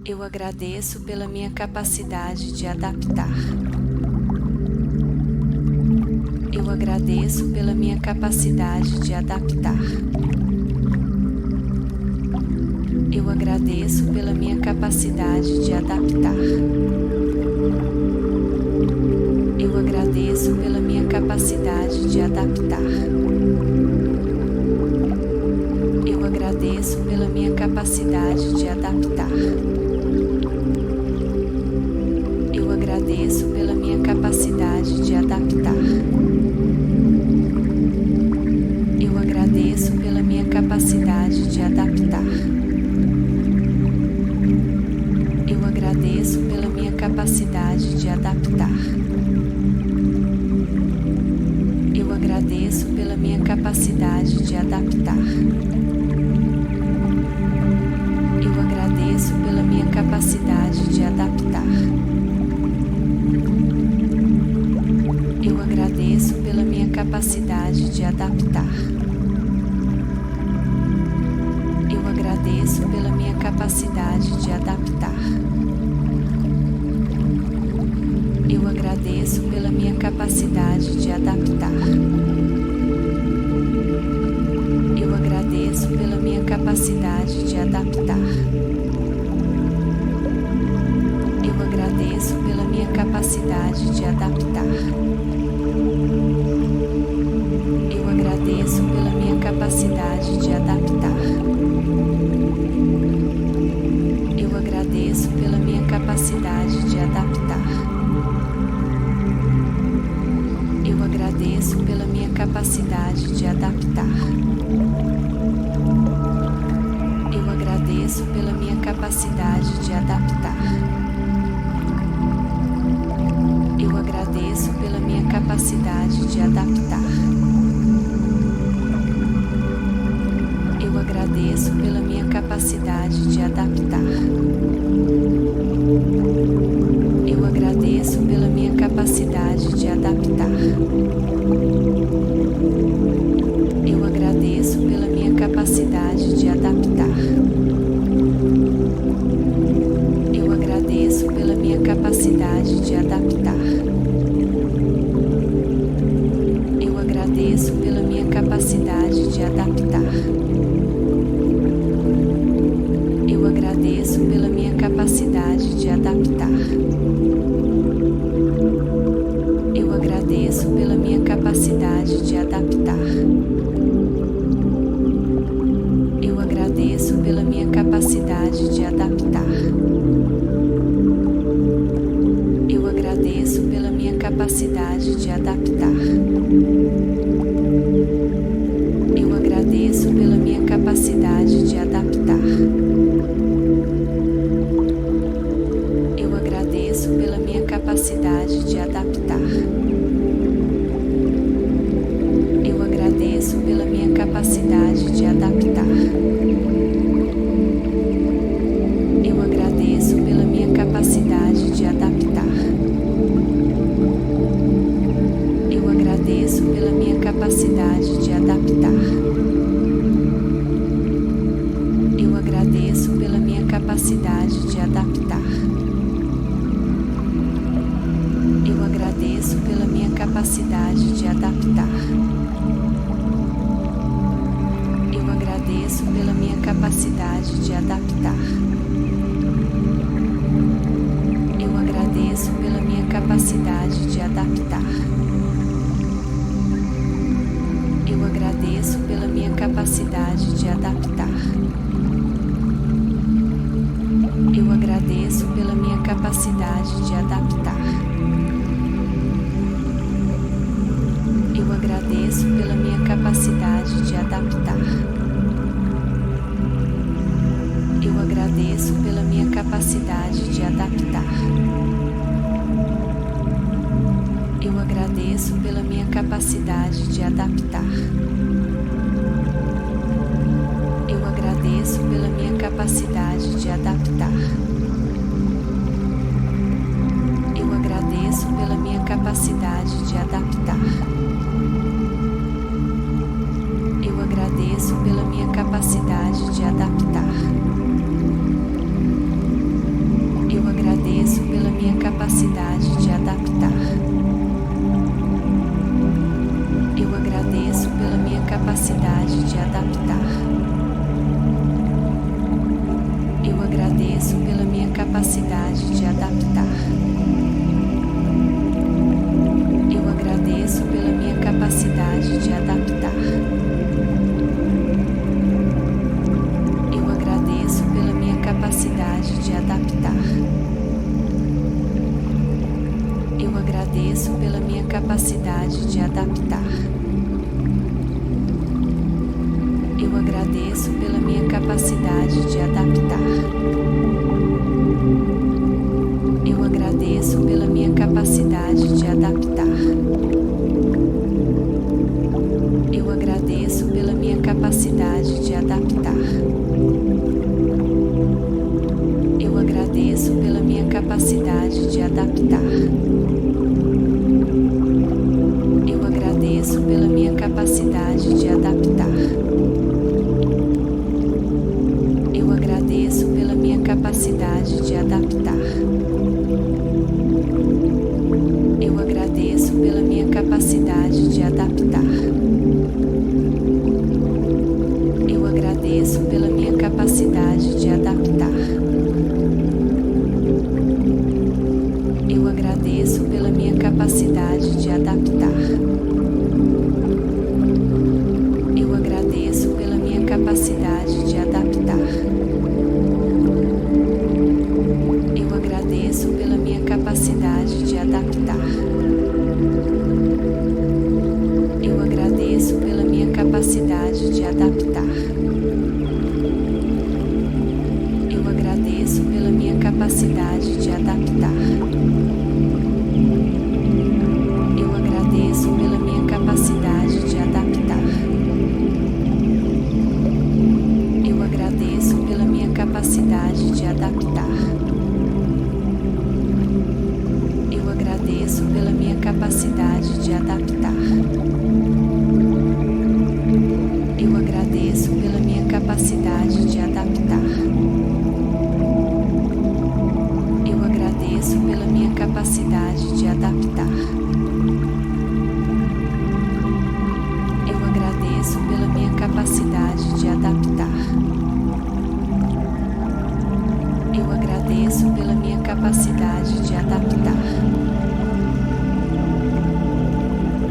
Eu agradeço pela minha capacidade de adaptar. Eu agradeço pela minha capacidade de adaptar. Eu agradeço pela minha capacidade de adaptar. Eu agradeço pela minha capacidade de adaptar. Eu agradeço pela minha capacidade de adaptar. Eu agradeço pela minha capacidade de adaptar. Eu agradeço pela minha capacidade de adaptar. Eu agradeço pela minha capacidade de adaptar. Eu agradeço pela minha capacidade de adaptar. Eu agradeço pela minha capacidade de adaptar. Eu agradeço pela minha capacidade de adaptar. Eu agradeço pela minha capacidade de adaptar. Eu agradeço pela minha capacidade de adaptar. Eu agradeço pela minha capacidade de adaptar. Eu agradeço pela minha capacidade de adaptar. Eu agradeço pela minha capacidade de adaptar. Eu agradeço pela minha capacidade de adaptar. Eu agradeço pela minha capacidade de adaptar. Eu agradeço pela minha capacidade de adaptar. Eu agradeço pela minha capacidade de adaptar. Eu agradeço pela minha capacidade de adaptar. Eu agradeço pela minha capacidade de adaptar. Eu agradeço pela minha capacidade de adaptar. Eu agradeço pela minha capacidade de adaptar. Eu agradeço pela minha capacidade de adaptar. Eu agradeço pela minha capacidade de adaptar. Eu agradeço pela minha capacidade de adaptar. Eu agradeço pela minha capacidade de adaptar. Eu agradeço pela minha capacidade de adaptar. Eu agradeço pela minha capacidade de adaptar. Eu agradeço pela minha capacidade de adaptar. Eu agradeço pela minha capacidade de adaptar. Eu agradeço pela minha capacidade de adaptar. Eu agradeço pela minha capacidade de adaptar. Eu agradeço pela minha capacidade de adaptar. Eu agradeço pela minha capacidade de adaptar. Eu agradeço pela minha capacidade de adaptar. Eu agradeço pela minha capacidade de adaptar. Eu agradeço pela minha capacidade de adaptar. Eu agradeço pela minha capacidade de adaptar. Eu agradeço pela minha capacidade de adaptar. Eu agradeço pela minha capacidade de adaptar. Eu agradeço pela minha capacidade de adaptar. Eu agradeço pela minha capacidade de adaptar. Eu agradeço pela minha capacidade de adaptar. Eu agradeço pela minha capacidade de adaptar. adaptar. Eu agradeço pela minha capacidade de adaptar. Eu agradeço pela minha capacidade de adaptar. Eu agradeço pela minha capacidade de adaptar. Eu agradeço pela minha capacidade de adaptar. Eu agradeço pela minha capacidade de adaptar. Eu agradeço pela minha capacidade de adaptar. Eu agradeço pela minha capacidade de adaptar. Eu agradeço pela minha capacidade de adaptar. Eu agradeço pela minha capacidade de adaptar. Eu agradeço pela minha capacidade de adaptar. Eu agradeço pela minha capacidade de adaptar. Eu agradeço pela minha capacidade de adaptar. Eu agradeço pela minha capacidade de adaptar. Eu agradeço pela minha capacidade de adaptar. Eu agradeço pela minha capacidade de adaptar. Eu agradeço pela minha capacidade de adaptar. Eu agradeço pela minha capacidade de adaptar. Eu agradeço pela minha capacidade de adaptar. Eu agradeço pela minha capacidade de adaptar. Eu agradeço pela minha capacidade de adaptar. Eu agradeço pela minha capacidade de adaptar.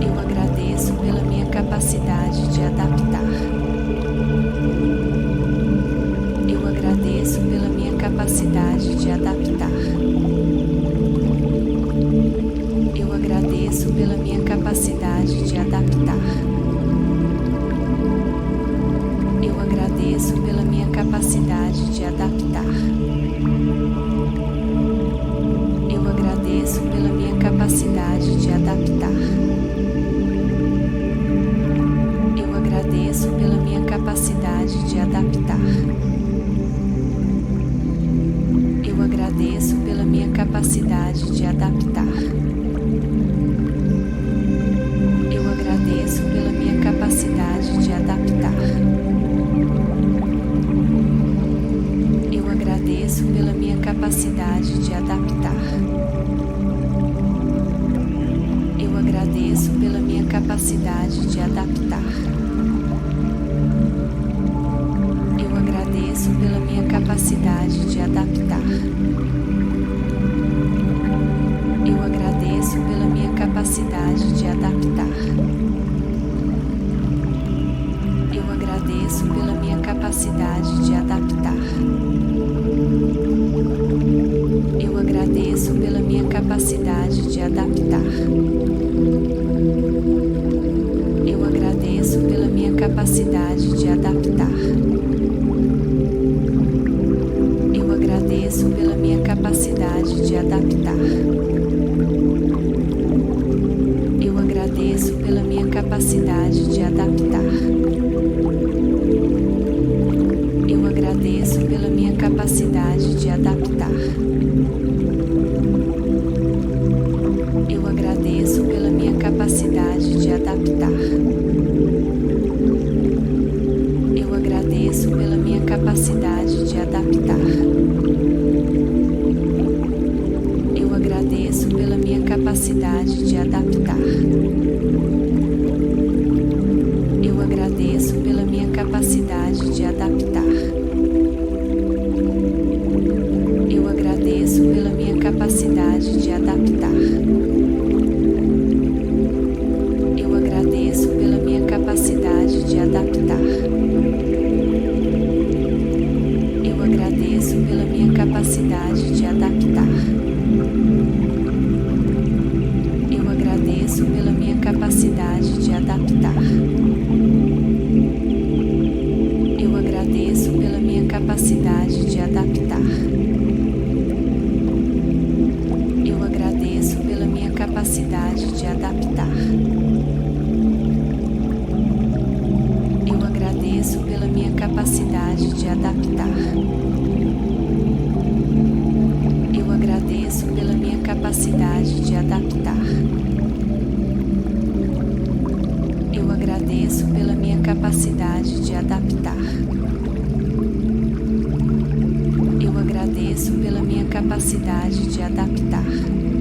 Eu agradeço pela minha capacidade de adaptar. Eu agradeço pela minha capacidade de adaptar. Eu agradeço pela minha capacidade de adaptar. Eu agradeço pela minha capacidade de adaptar. Eu agradeço pela minha capacidade de adaptar. Eu agradeço pela minha capacidade de adaptar. Eu agradeço pela minha capacidade de adaptar. Eu agradeço pela minha capacidade de adaptar. Eu agradeço pela minha capacidade de adaptar. Eu agradeço pela minha capacidade de adaptar. Eu agradeço pela minha capacidade de adaptar. Eu agradeço pela minha capacidade de adaptar. Eu agradeço pela minha capacidade de adaptar. Eu agradeço pela minha capacidade de adaptar. Eu agradeço pela minha capacidade de adaptar. Eu agradeço pela minha capacidade de adaptar. Eu agradeço pela minha capacidade de adaptar. Eu agradeço pela minha capacidade de adaptar. Eu agradeço pela minha capacidade de adaptar. Eu agradeço pela minha capacidade de adaptar. Eu agradeço pela minha capacidade de adaptar. Eu agradeço pela minha capacidade de adaptar. Eu agradeço pela minha capacidade de adaptar. Eu agradeço pela minha capacidade de adaptar. Eu agradeço pela minha capacidade pela minha capacidade de adaptar. Eu agradeço pela minha capacidade de adaptar. Eu agradeço pela minha capacidade de adaptar. Eu agradeço pela minha capacidade de adaptar.